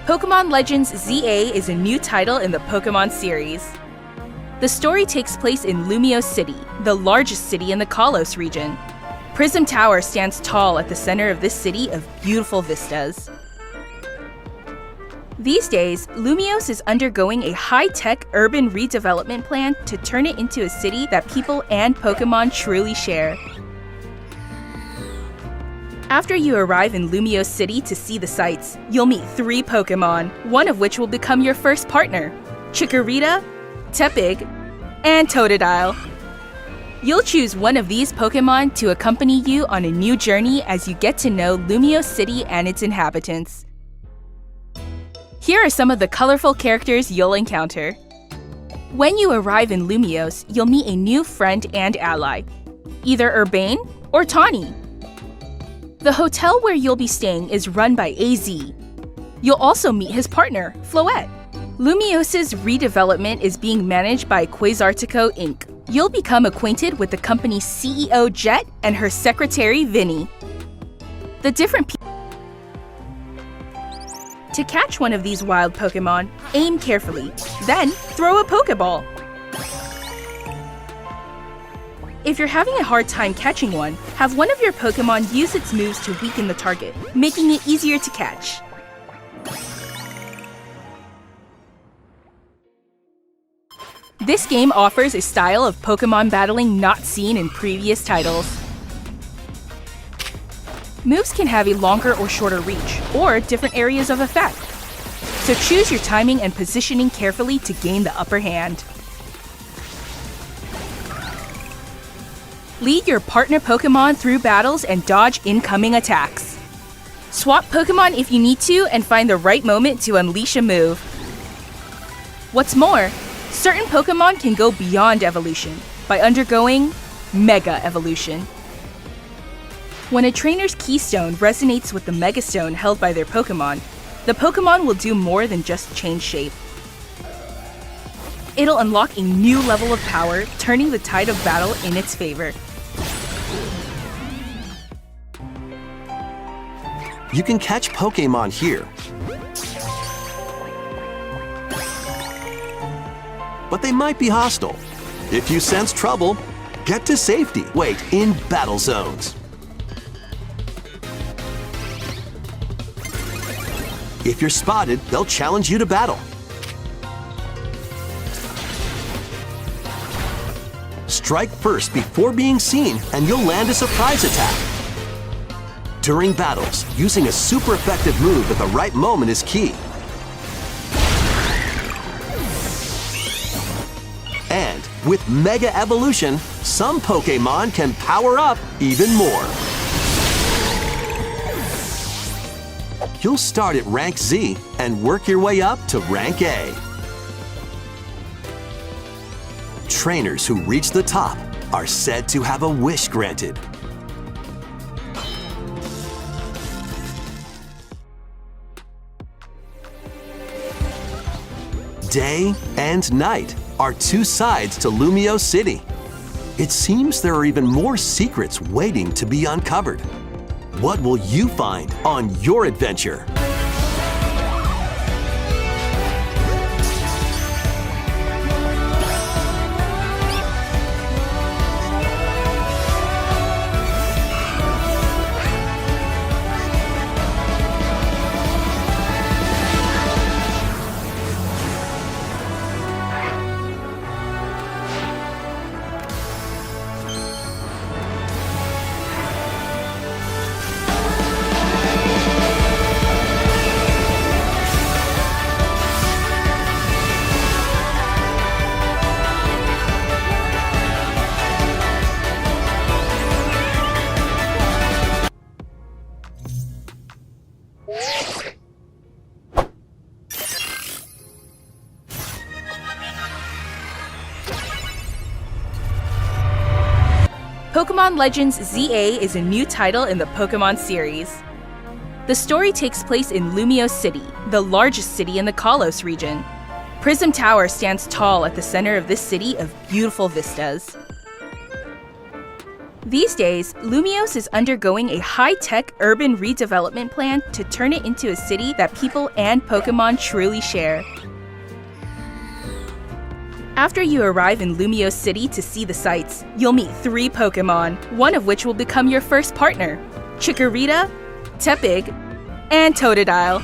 Pokémon Legends ZA is a new title in the Pokémon series. The story takes place in Lumiose City, the largest city in the Kalos region. Prism Tower stands tall at the center of this city of beautiful vistas. These days, Lumiose is undergoing a high-tech urban redevelopment plan to turn it into a city that people and Pokémon truly share. After you arrive in Lumiose City to see the sights, you'll meet 3 Pokémon, one of which will become your first partner: Chikorita, Tepig, and Totodile. You'll choose one of these Pokémon to accompany you on a new journey as you get to know Lumiose City and its inhabitants. Here are some of the colorful characters you'll encounter. When you arrive in Lumiose, you'll meet a new friend and ally, either Urbane or Tawny. The hotel where you'll be staying is run by AZ. You'll also meet his partner, Floette. Lumiose's redevelopment is being managed by Quasartico Inc. You'll become acquainted with the company's CEO Jet and her secretary Vinny. The different people. To catch one of these wild Pokémon, aim carefully, then throw a Pokéball. If you're having a hard time catching one, have one of your Pokémon use its moves to weaken the target, making it easier to catch. This game offers a style of Pokémon battling not seen in previous titles. Moves can have a longer or shorter reach, or different areas of effect. So choose your timing and positioning carefully to gain the upper hand. Lead your partner Pokémon through battles and dodge incoming attacks. Swap Pokémon if you need to and find the right moment to unleash a move. What's more, certain Pokémon can go beyond evolution by undergoing Mega Evolution. When a trainer's Keystone resonates with the Mega Stone held by their Pokémon, the Pokémon will do more than just change shape. It'll unlock a new level of power, turning the tide of battle in its favor. You can catch Pokémon here, but they might be hostile. If you sense trouble, get to safety. Wait in battle zones. If you're spotted, they'll challenge you to battle. Strike first before being seen, and you'll land a surprise attack. During battles, using a super effective move at the right moment is key. And with Mega Evolution, some Pokémon can power up even more. You'll start at Rank Z and work your way up to Rank A. Trainers who reach the top are said to have a wish granted. Day and night are 2 sides to Lumiose City. It seems there are even more secrets waiting to be uncovered. What will you find on your adventure? Pokémon Legends ZA is a new title in the Pokémon series. The story takes place in Lumiose City, the largest city in the Kalos region. Prism Tower stands tall at the center of this city of beautiful vistas. These days, Lumiose is undergoing a high-tech urban redevelopment plan to turn it into a city that people and Pokémon truly share. After you arrive in Lumiose City to see the sights, you'll meet 3 Pokémon, one of which will become your first partner: Chikorita, Tepig, and Totodile.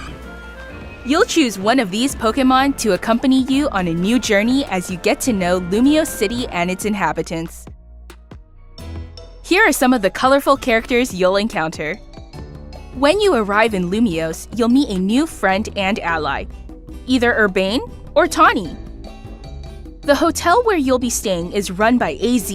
You'll choose one of these Pokémon to accompany you on a new journey as you get to know Lumiose City and its inhabitants. Here are some of the colorful characters you'll encounter. When you arrive in Lumiose, you'll meet a new friend and ally, either Urbane or Tawny. The hotel where you'll be staying is run by AZ.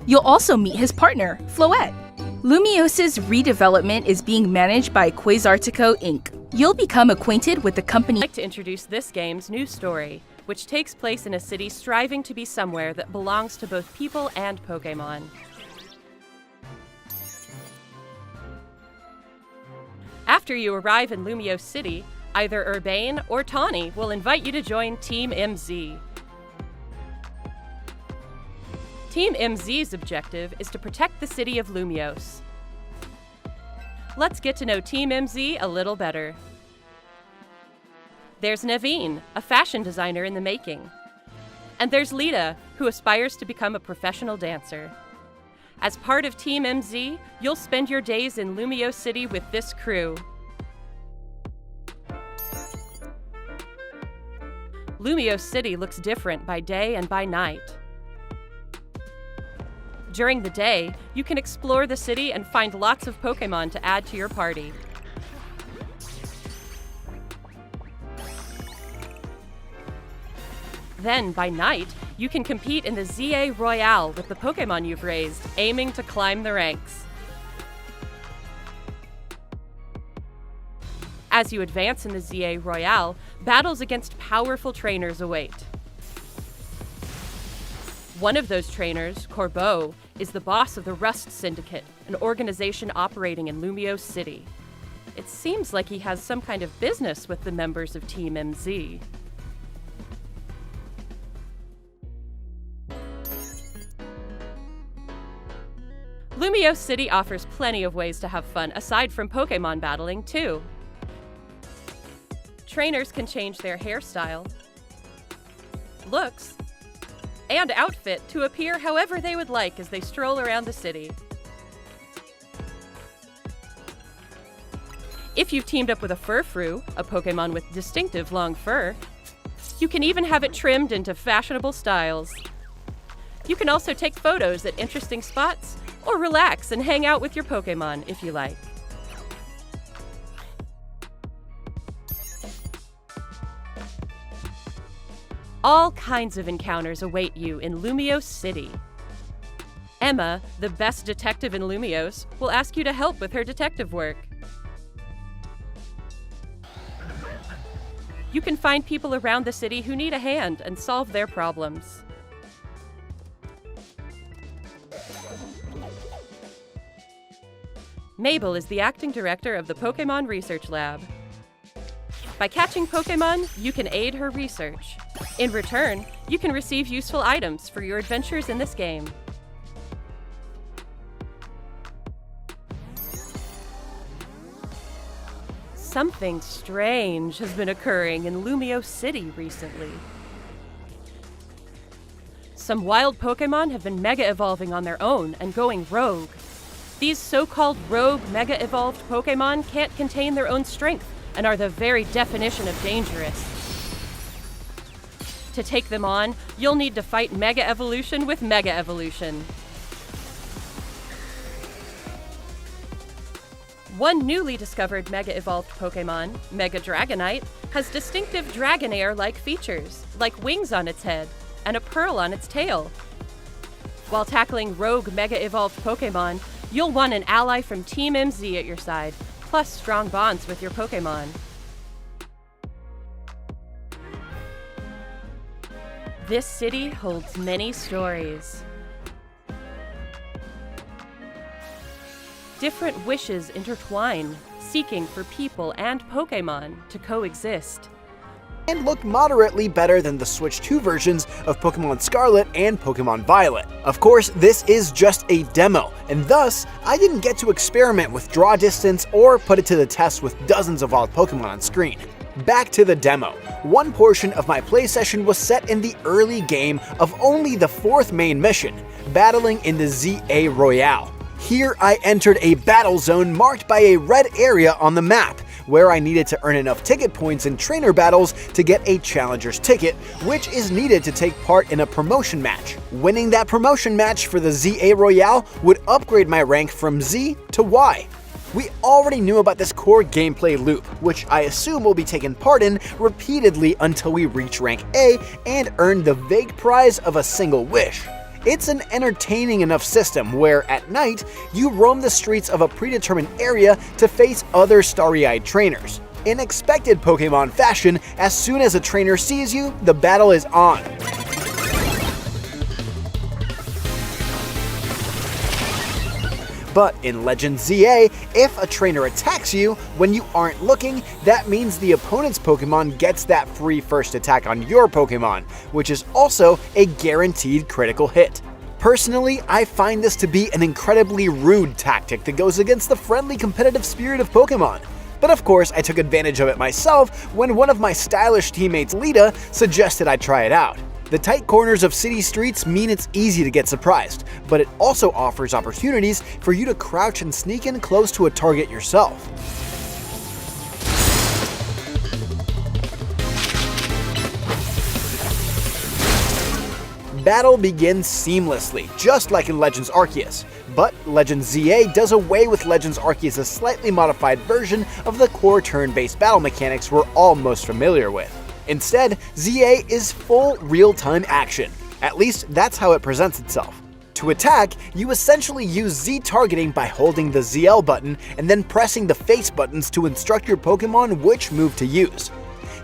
You'll also meet his partner, Floette. Lumiose's redevelopment is being managed by Quasartico Inc. You'll become acquainted with the company. I'd like to introduce this game's new story, which takes place in a city striving to be somewhere that belongs to both people and Pokémon. After you arrive in Lumiose City, either Urbane or Tawny will invite you to join Team MZ. Team MZ's objective is to protect the city of Lumiose. Let's get to know Team MZ a little better. There's Naveen, a fashion designer in the making. And there's Lita, who aspires to become a professional dancer. As part of Team MZ, you'll spend your days in Lumiose City with this crew. Lumiose City looks different by day and by night. During the day, you can explore the city and find lots of Pokémon to add to your party. Then, by night, you can compete in the ZA Royale with the Pokémon you've raised, aiming to climb the ranks. As you advance in the ZA Royale, battles against powerful trainers await. One of those trainers, Corbeau, is the boss of the Rust Syndicate, an organization operating in Lumiose City. It seems like he has some kind of business with the members of Team MZ. Lumiose City offers plenty of ways to have fun aside from Pokémon battling, too. Trainers can change their hairstyle, looks, and outfit to appear however they would like as they stroll around the city. If you've teamed up with a Furfrou, a Pokémon with distinctive long fur, you can even have it trimmed into fashionable styles. You can also take photos at interesting spots, or relax and hang out with your Pokémon if you like. All kinds of encounters await you in Lumiose City. Emma, the best detective in Lumiose, will ask you to help with her detective work. You can find people around the city who need a hand and solve their problems. Mabel is the acting director of the Pokémon Research Lab. By catching Pokémon, you can aid her research. In return, you can receive useful items for your adventures in this game. Something strange has been occurring in Lumiose City recently. Some wild Pokémon have been mega-evolving on their own and going rogue. These so-called rogue mega-evolved Pokémon can't contain their own strength and are the very definition of dangerous. To take them on, you'll need to fight Mega Evolution with Mega Evolution. One newly discovered Mega Evolved Pokémon, Mega Dragonite, has distinctive Dragonair-like features, like wings on its head and a pearl on its tail. While tackling rogue Mega Evolved Pokémon, you'll want an ally from Team MZ at your side, plus strong bonds with your Pokémon. This city holds many stories. Different wishes intertwine, seeking for people and Pokémon to coexist. and look moderately better than the Switch 2 versions of Pokémon Scarlet and Pokémon Violet. Of course, this is just a demo, and thus, I didn't get to experiment with draw distance or put it to the test with dozens of wild Pokémon on screen. Back to the demo. One portion of my play session was set in the early game of only the 4th main mission, battling in the ZA Royale. Here I entered a battle zone marked by a red area on the map, where I needed to earn enough ticket points in trainer battles to get a challenger's ticket, which is needed to take part in a promotion match. Winning that promotion match for the ZA Royale would upgrade my rank from Z to Y. We already knew about this core gameplay loop, which I assume we'll be taking part in repeatedly until we reach rank A and earn the vague prize of a single wish. It's an entertaining enough system where, at night, you roam the streets of a predetermined area to face other starry-eyed trainers. In expected Pokémon fashion, as soon as a trainer sees you, the battle is on. But in Legends ZA, if a trainer attacks you when you aren't looking, that means the opponent's Pokémon gets that free first attack on your Pokémon, which is also a guaranteed critical hit. Personally, I find this to be an incredibly rude tactic that goes against the friendly competitive spirit of Pokémon. But of course, I took advantage of it myself when one of my stylish teammates, Lita, suggested I try it out. The tight corners of city streets mean it's easy to get surprised, but it also offers opportunities for you to crouch and sneak in close to a target yourself. Battle begins seamlessly, just like in Legends Arceus, but Legends ZA does away with Legends Arceus' slightly modified version of the core turn-based battle mechanics we're all most familiar with. Instead, ZA is full real-time action. At least, that's how it presents itself. To attack, you essentially use Z targeting by holding the ZL button and then pressing the face buttons to instruct your Pokémon which move to use.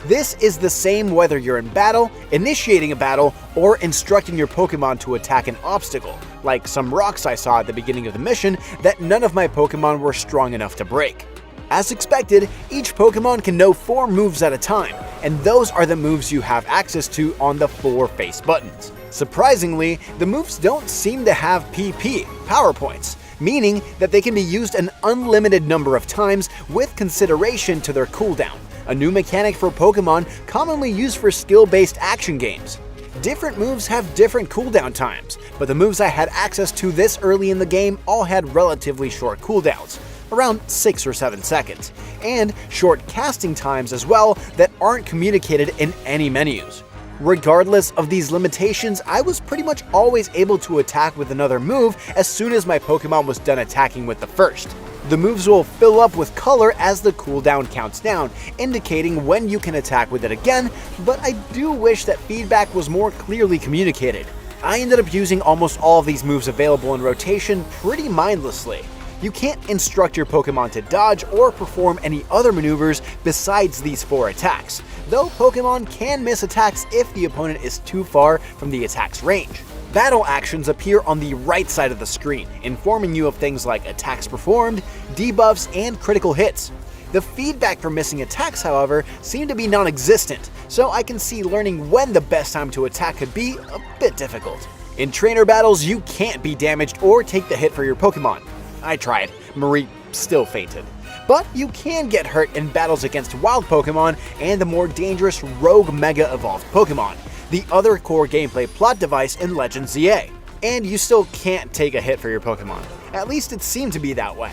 This is the same whether you're in battle, initiating a battle, or instructing your Pokémon to attack an obstacle, like some rocks I saw at the beginning of the mission that none of my Pokémon were strong enough to break. As expected, each Pokémon can know 4 moves at a time, and those are the moves you have access to on the 4 face buttons. Surprisingly, the moves don't seem to have PP, power points, meaning that they can be used an unlimited number of times with consideration to their cooldown, a new mechanic for Pokémon commonly used for skill-based action games. Different moves have different cooldown times, but the moves I had access to this early in the game all had relatively short cooldowns, around 6 or 7 seconds, and short casting times as well that aren't communicated in any menus. Regardless of these limitations, I was pretty much always able to attack with another move as soon as my Pokémon was done attacking with the first. The moves will fill up with color as the cooldown counts down, indicating when you can attack with it again, but I do wish that feedback was more clearly communicated. I ended up using almost all of these moves available in rotation pretty mindlessly. You can't instruct your Pokémon to dodge or perform any other maneuvers besides these 4 attacks, though Pokémon can miss attacks if the opponent is too far from the attack's range. Battle actions appear on the right side of the screen, informing you of things like attacks performed, debuffs, and critical hits. The feedback for missing attacks, however, seemed to be non-existent, so I can see learning when the best time to attack could be a bit difficult. In trainer battles, you can't be damaged or take the hit for your Pokémon. I tried. Marie still fainted. But you can get hurt in battles against wild Pokémon and the more dangerous Rogue Mega Evolved Pokémon, the other core gameplay plot device in Legends ZA. And you still can't take a hit for your Pokémon. At least it seemed to be that way.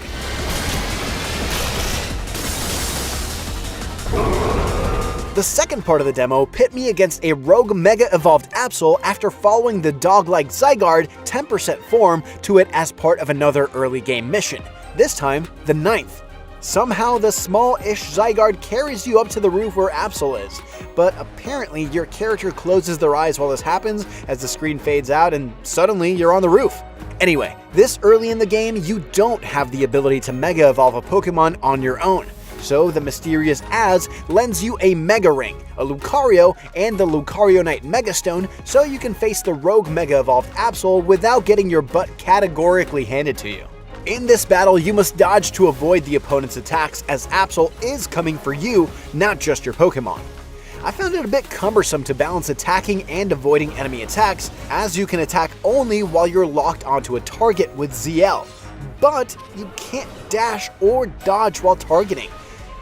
The second part of the demo pit me against a Rogue Mega Evolved Absol after following the dog-like Zygarde 10% form to it as part of another early game mission, this time the 9th. Somehow the small-ish Zygarde carries you up to the roof where Absol is, but apparently your character closes their eyes while this happens as the screen fades out and suddenly you're on the roof. Anyway, this early in the game you don't have the ability to Mega Evolve a Pokemon on your own. So the mysterious Az lends you a Mega Ring, a Lucario, and the Lucario Knight Megastone so you can face the Rogue Mega Evolved Absol without getting your butt categorically handed to you. In this battle, you must dodge to avoid the opponent's attacks as Absol is coming for you, not just your Pokemon. I found it a bit cumbersome to balance attacking and avoiding enemy attacks, as you can attack only while you're locked onto a target with ZL, but you can't dash or dodge while targeting.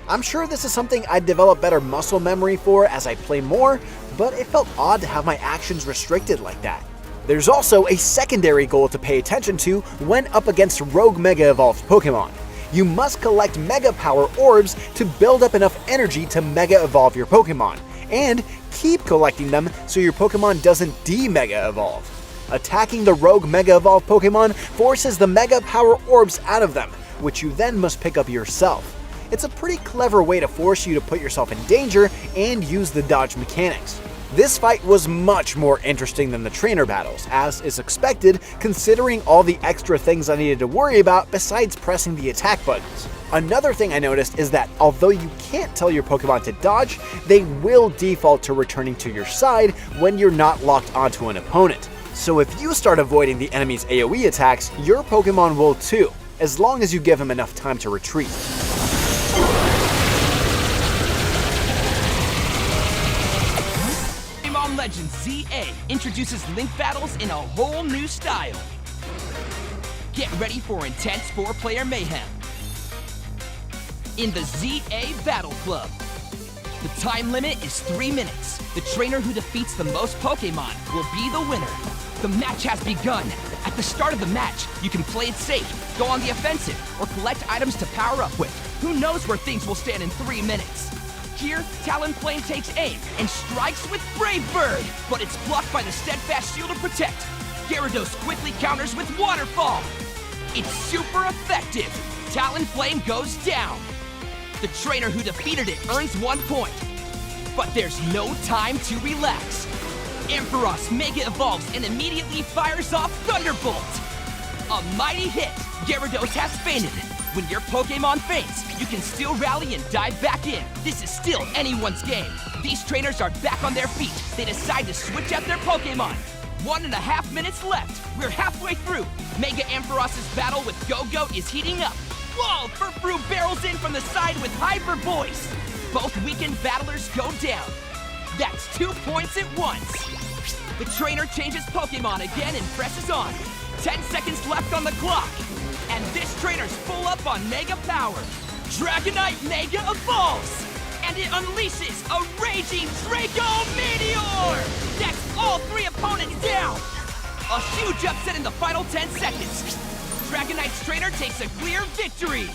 I'm sure this is something I'd develop better muscle memory for as I play more, but it felt odd to have my actions restricted like that. There's also a secondary goal to pay attention to when up against rogue Mega Evolved Pokémon. You must collect Mega Power Orbs to build up enough energy to Mega Evolve your Pokémon, and keep collecting them so your Pokémon doesn't de-Mega Evolve. Attacking the rogue Mega Evolved Pokémon forces the Mega Power Orbs out of them, which you then must pick up yourself. It's a pretty clever way to force you to put yourself in danger and use the dodge mechanics. This fight was much more interesting than the trainer battles, as is expected considering all the extra things I needed to worry about besides pressing the attack buttons. Another thing I noticed is that although you can't tell your Pokémon to dodge, they will default to returning to your side when you're not locked onto an opponent. So if you start avoiding the enemy's AoE attacks, your Pokémon will too, as long as you give him enough time to retreat. Pokémon Legends ZA introduces link battles in a whole new style. Get ready for intense 4-player mayhem in the ZA Battle Club. The time limit is 3 minutes. The trainer who defeats the most Pokémon will be the winner. The match has begun. At the start of the match, you can play it safe, go on the offensive, or collect items to power up with. Who knows where things will stand in 3 minutes? Here, Talonflame takes aim and strikes with Brave Bird, but it's blocked by the Steadfast Shield to protect. Gyarados quickly counters with Waterfall. It's super effective. Talonflame goes down. The trainer who defeated it earns 1 point. But there's no time to relax. Ampharos Mega Evolves and immediately fires off Thunderbolt. A mighty hit. Gyarados has fainted. When your Pokémon faints, you can still rally and dive back in. This is still anyone's game. These trainers are back on their feet. They decide to switch out their Pokémon. 1.5 minutes left. We're halfway through. Mega Ampharos' battle with Go-Go is heating up. Whoa! Furfrou barrels in from the side with Hyper Voice. Both weakened battlers go down. That's 2 points at once. The trainer changes Pokémon again and presses on. 10 seconds left on the clock. And this trainer's full up on Mega Power. Dragonite Mega evolves. And it unleashes a raging Draco Meteor! That's all 3 opponents down! A huge upset in the final 10 seconds. Dragonite's trainer takes a clear victory.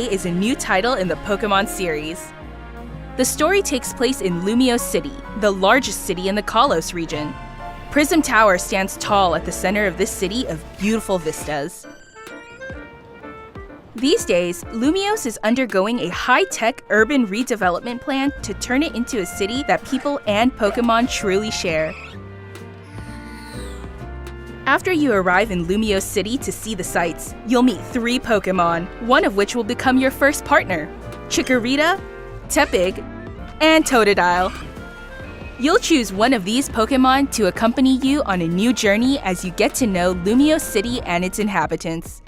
City is a new title in the Pokémon series. The story takes place in Lumiose City, the largest city in the Kalos region. Prism Tower stands tall at the center of this city of beautiful vistas. These days, Lumiose is undergoing a high-tech urban redevelopment plan to turn it into a city that people and Pokémon truly share. After you arrive in Lumiose City to see the sights, you'll meet 3 Pokémon, one of which will become your first partner: Chikorita, Tepig, and Totodile. You'll choose one of these Pokémon to accompany you on a new journey as you get to know Lumiose City and its inhabitants.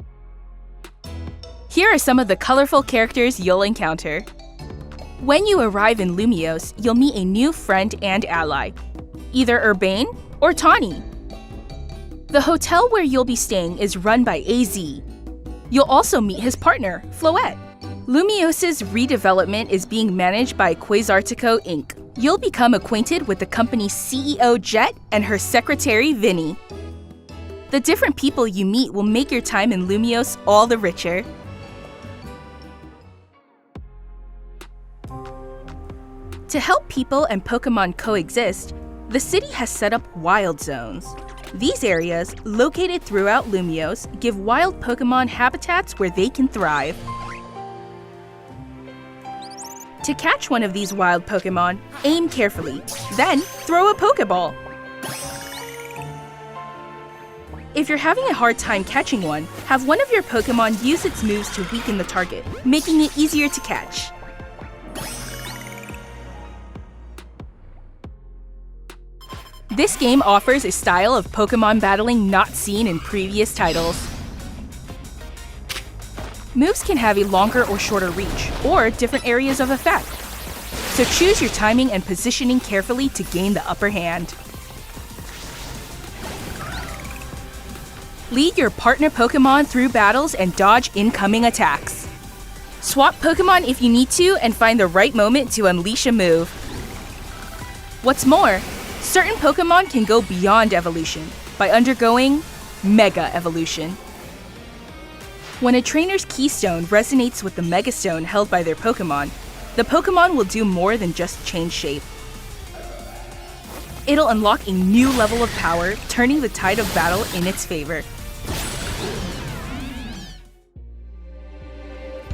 Here are some of the colorful characters you'll encounter. When you arrive in Lumiose, you'll meet a new friend and ally, either Urbane or Tawny. The hotel where you'll be staying is run by AZ. You'll also meet his partner, Floette. Lumiose's redevelopment is being managed by Quasartico Inc. You'll become acquainted with the company's CEO Jet and her secretary Vinny. The different people you meet will make your time in Lumiose all the richer. To help people and Pokémon coexist, the city has set up wild zones. These areas, located throughout Lumiose, give wild Pokémon habitats where they can thrive. To catch one of these wild Pokémon, aim carefully, then throw a Pokéball. If you're having a hard time catching one, have one of your Pokémon use its moves to weaken the target, making it easier to catch. This game offers a style of Pokémon battling not seen in previous titles. Moves can have a longer or shorter reach, or different areas of effect. So choose your timing and positioning carefully to gain the upper hand. Lead your partner Pokémon through battles and dodge incoming attacks. Swap Pokémon if you need to and find the right moment to unleash a move. What's more, certain Pokémon can go beyond evolution by undergoing Mega Evolution. When a trainer's Keystone resonates with the Mega Stone held by their Pokémon, the Pokémon will do more than just change shape. It'll unlock a new level of power, turning the tide of battle in its favor.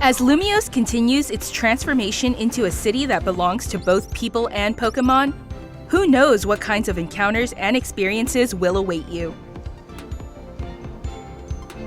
As Lumiose continues its transformation into a city that belongs to both people and Pokémon, who knows what kinds of encounters and experiences will await you.